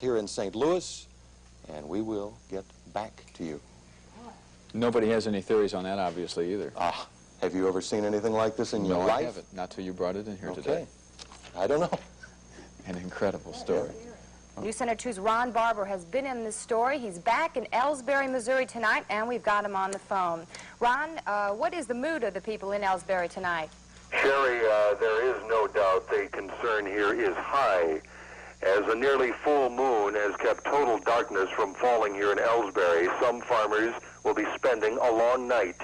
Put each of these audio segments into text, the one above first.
here in St. Louis, and we will get back to you. Nobody has any theories on that, obviously, either. Have you ever seen anything like this in your life? No, I haven't. Not till you brought it in here today. I don't know. An incredible story. News Center 2's Ron Barbour has been in this story. He's back in Elsberry, Missouri tonight, and we've got him on the phone. Ron, what is the mood of the people in Elsberry tonight? Sherry, there is no doubt the concern here is high, as a nearly full moon has kept total darkness from falling here in Elsberry. Some farmers will be spending a long night.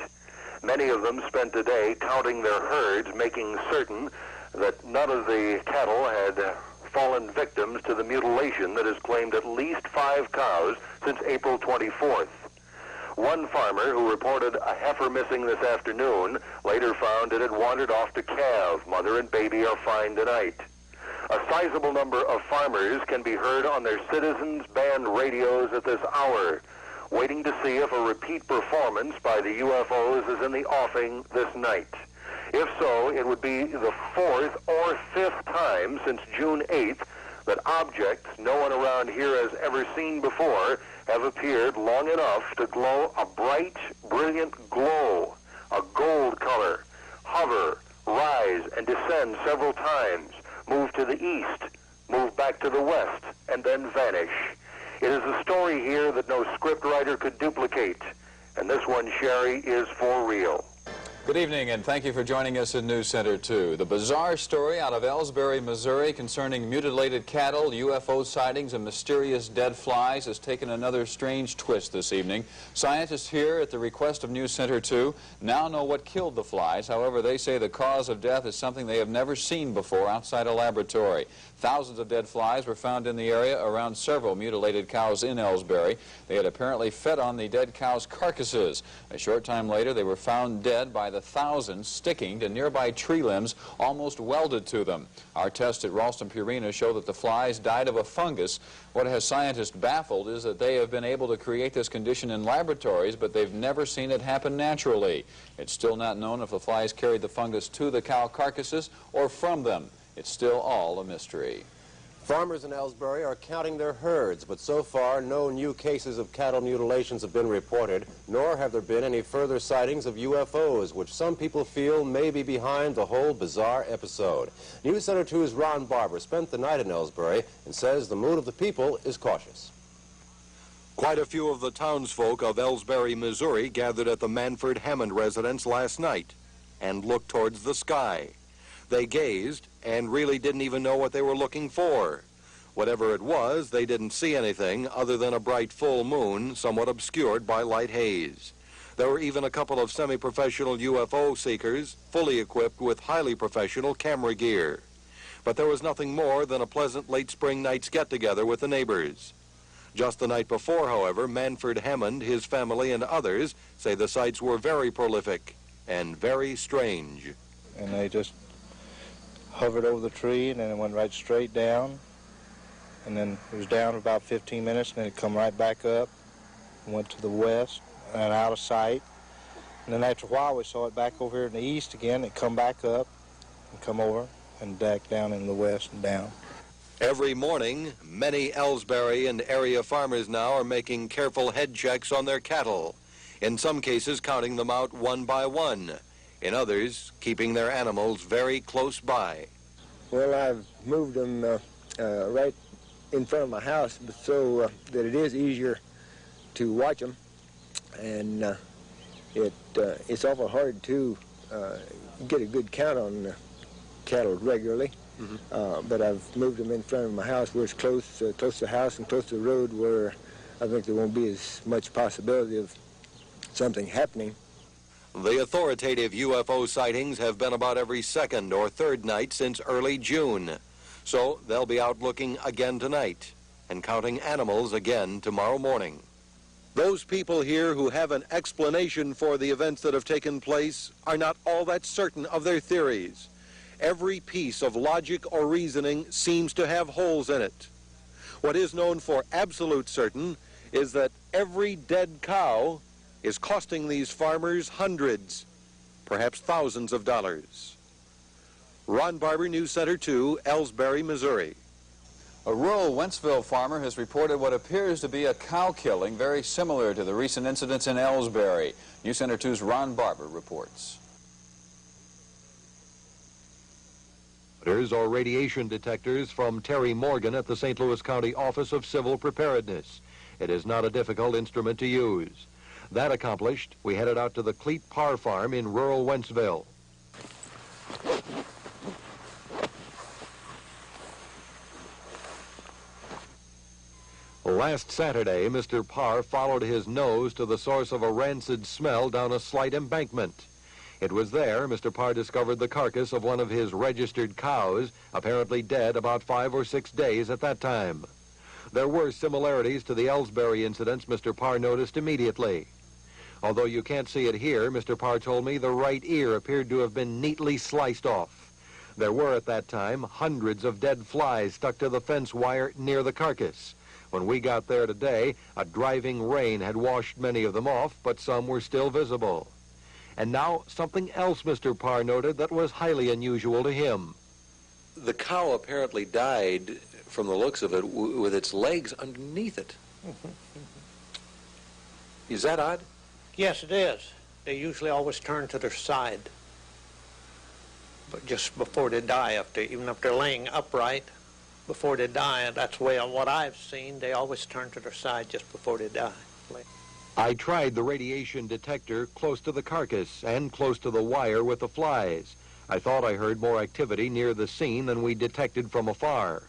Many of them spent today counting their herds, making certain that none of the cattle had fallen victims to the mutilation that has claimed at least 5 cows since April 24th. One farmer who reported a heifer missing this afternoon later found it had wandered off to calve. Mother and baby are fine tonight. A sizable number of farmers can be heard on their Citizens Band radios at this hour, waiting to see if a repeat performance by the UFOs is in the offing this night. If so, it would be the 4th or 5th time since June 8th that objects no one around here has ever seen before have appeared long enough to glow a bright, brilliant glow, a gold color, hover, rise, and descend several times, move to the east, move back to the west, and then vanish. It is a story here that no scriptwriter could duplicate, and this one, Sherry, is for real. Good evening, and thank you for joining us in News Center 2. The bizarre story out of Elsberry, Missouri concerning mutilated cattle, UFO sightings, and mysterious dead flies has taken another strange twist this evening. Scientists here, at the request of News Center 2, now know what killed the flies. However, they say the cause of death is something they have never seen before outside a laboratory. Thousands of dead flies were found in the area around several mutilated cows in Elsberry. They had apparently fed on the dead cows' carcasses. A short time later, they were found dead by the thousands, sticking to nearby tree limbs almost welded to them. Our tests at Ralston Purina show that the flies died of a fungus. What has scientists baffled is that they have been able to create this condition in laboratories, but they've never seen it happen naturally. It's still not known if the flies carried the fungus to the cow carcasses or from them. It's still all a mystery. Farmers in Elsberry are counting their herds, but so far no new cases of cattle mutilations have been reported, nor have there been any further sightings of UFOs, which some people feel may be behind the whole bizarre episode. News Center 2's Ron Barbour spent the night in Elsberry and says the mood of the people is cautious. Quite a few of the townsfolk of Elsberry, Missouri gathered at the Manford Hammond residence last night and looked towards the sky. They gazed and really didn't even know what they were looking for. Whatever it was, they didn't see anything other than a bright full moon, somewhat obscured by light haze. There were even a couple of semi-professional UFO seekers, fully equipped with highly professional camera gear. But there was nothing more than a pleasant late spring night's get-together with the neighbors. Just the night before, however, Manford Hammond, his family, and others say the sights were very prolific and very strange. And they just hovered over the tree, and then it went right straight down, and then it was down about 15 minutes, and then it come right back up, went to the west, and out of sight. And then after a while, we saw it back over here in the east again. It come back up and come over and back down in the west and down. Every morning, many Elsberry and area farmers now are making careful head checks on their cattle, in some cases counting them out one by one. In others, keeping their animals very close by. Well, I've moved them right in front of my house so that it is easier to watch them, and it's awful hard to get a good count on cattle regularly. But I've moved them in front of my house where it's close to the house and close to the road, where I think there won't be as much possibility of something happening. The authoritative UFO sightings have been about every second or third night since early June. So they'll be out looking again tonight and counting animals again tomorrow morning. Those people here who have an explanation for the events that have taken place are not all that certain of their theories. Every piece of logic or reasoning seems to have holes in it. What is known for absolute certain is that every dead cow is costing these farmers hundreds, perhaps thousands of dollars. Ron Barbour, News Center 2, Elsberry, Missouri. A rural Wentzville farmer has reported what appears to be a cow killing very similar to the recent incidents in Elsberry. News Center 2's Ron Barbour reports. Or radiation detectors from Terry Morgan at the St. Louis County Office of Civil Preparedness. It is not a difficult instrument to use. That accomplished, we headed out to the Cleet Parr Farm in rural Wentzville. Last Saturday, Mr. Parr followed his nose to the source of a rancid smell down a slight embankment. It was there Mr. Parr discovered the carcass of one of his registered cows, apparently dead about 5 or 6 days at that time. There were similarities to the Elsberry incidents Mr. Parr noticed immediately. Although you can't see it here, Mr. Parr told me the right ear appeared to have been neatly sliced off. There were at that time hundreds of dead flies stuck to the fence wire near the carcass. When we got there today, a driving rain had washed many of them off, but some were still visible. And now something else Mr. Parr noted that was highly unusual to him. The cow apparently died, from the looks of it, with its legs underneath it. Is that odd? Yes, it is. They usually always turn to their side. But just before they die, even if they're laying upright, before they die, that's the way what I've seen, they always turn to their side just before they die. I tried the radiation detector close to the carcass and close to the wire with the flies. I thought I heard more activity near the scene than we detected from afar.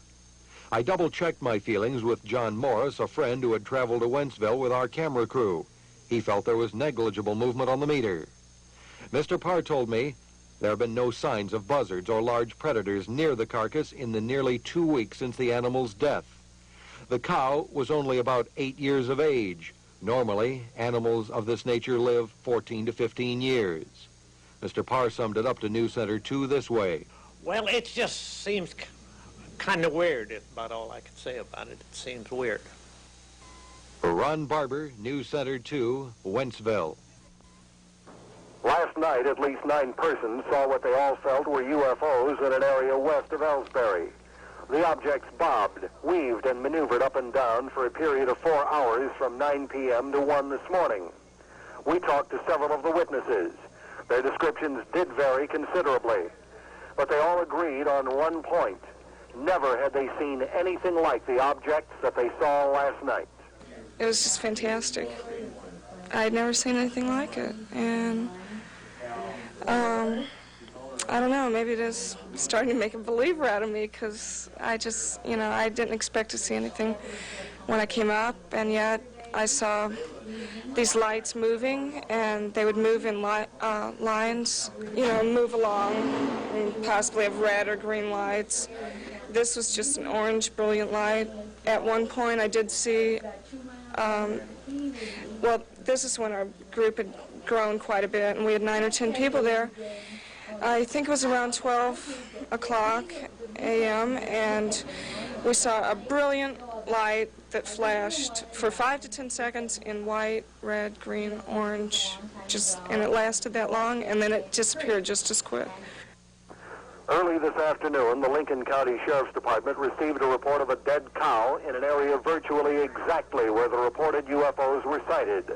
I double-checked my feelings with John Morris, a friend who had traveled to Wentzville with our camera crew. He felt there was negligible movement on the meter. Mr. Parr told me there have been no signs of buzzards or large predators near the carcass in the nearly 2 weeks since the animal's death. The cow was only about 8 years of age. Normally, animals of this nature live 14 to 15 years. Mr. Parr summed it up to News Center 2 this way. Well, it just seems kind of weird, is about all I can say about it. It seems weird. For Ron Barbour, News Center 2, Wentzville. Last night, at least 9 persons saw what they all felt were UFOs in an area west of Elsberry. The objects bobbed, weaved, and maneuvered up and down for a period of 4 hours from 9 p.m. to 1 this morning. We talked to several of the witnesses. Their descriptions did vary considerably, but they all agreed on one point. Never had they seen anything like the objects that they saw last night. It was just fantastic. I'd never seen anything like it, and I don't know, maybe it is starting to make a believer out of me, because I just, I didn't expect to see anything when I came up, and yet I saw these lights moving, and they would move in lines, move along, and possibly have red or green lights. This was just an orange, brilliant light. At one point I did see, well, this is when our group had grown quite a bit, and we had 9 or 10 people there. I think it was around 12 o'clock a.m., and we saw a brilliant light that flashed for 5 to 10 seconds in white, red, green, orange, and it lasted that long, and then it disappeared just as quick. Early this afternoon, the Lincoln County Sheriff's Department received a report of a dead cow in an area virtually exactly where the reported UFOs were sighted.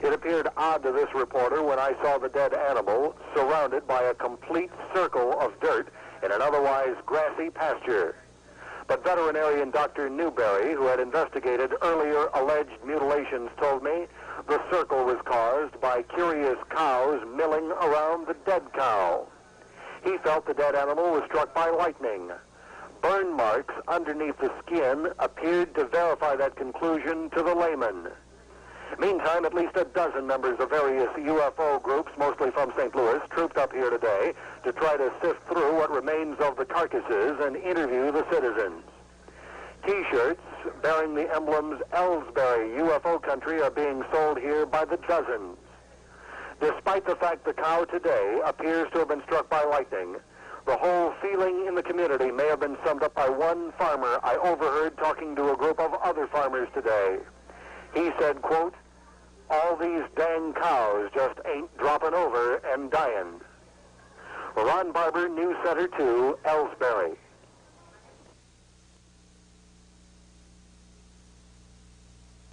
It appeared odd to this reporter when I saw the dead animal surrounded by a complete circle of dirt in an otherwise grassy pasture. But veterinarian Dr. Newberry, who had investigated earlier alleged mutilations, told me the circle was caused by curious cows milling around the dead cow. He felt the dead animal was struck by lightning. Burn marks underneath the skin appeared to verify that conclusion to the layman. Meantime, at least a dozen members of various UFO groups, mostly from St. Louis, trooped up here today to try to sift through what remains of the carcasses and interview the citizens. T-shirts bearing the emblems Elsberry UFO Country are being sold here by the dozens. Despite the fact the cow today appears to have been struck by lightning, the whole feeling in the community may have been summed up by one farmer I overheard talking to a group of other farmers today. He said, quote, "All these dang cows just ain't dropping over and dying." Ron Barbour, News Center 2, Elsberry.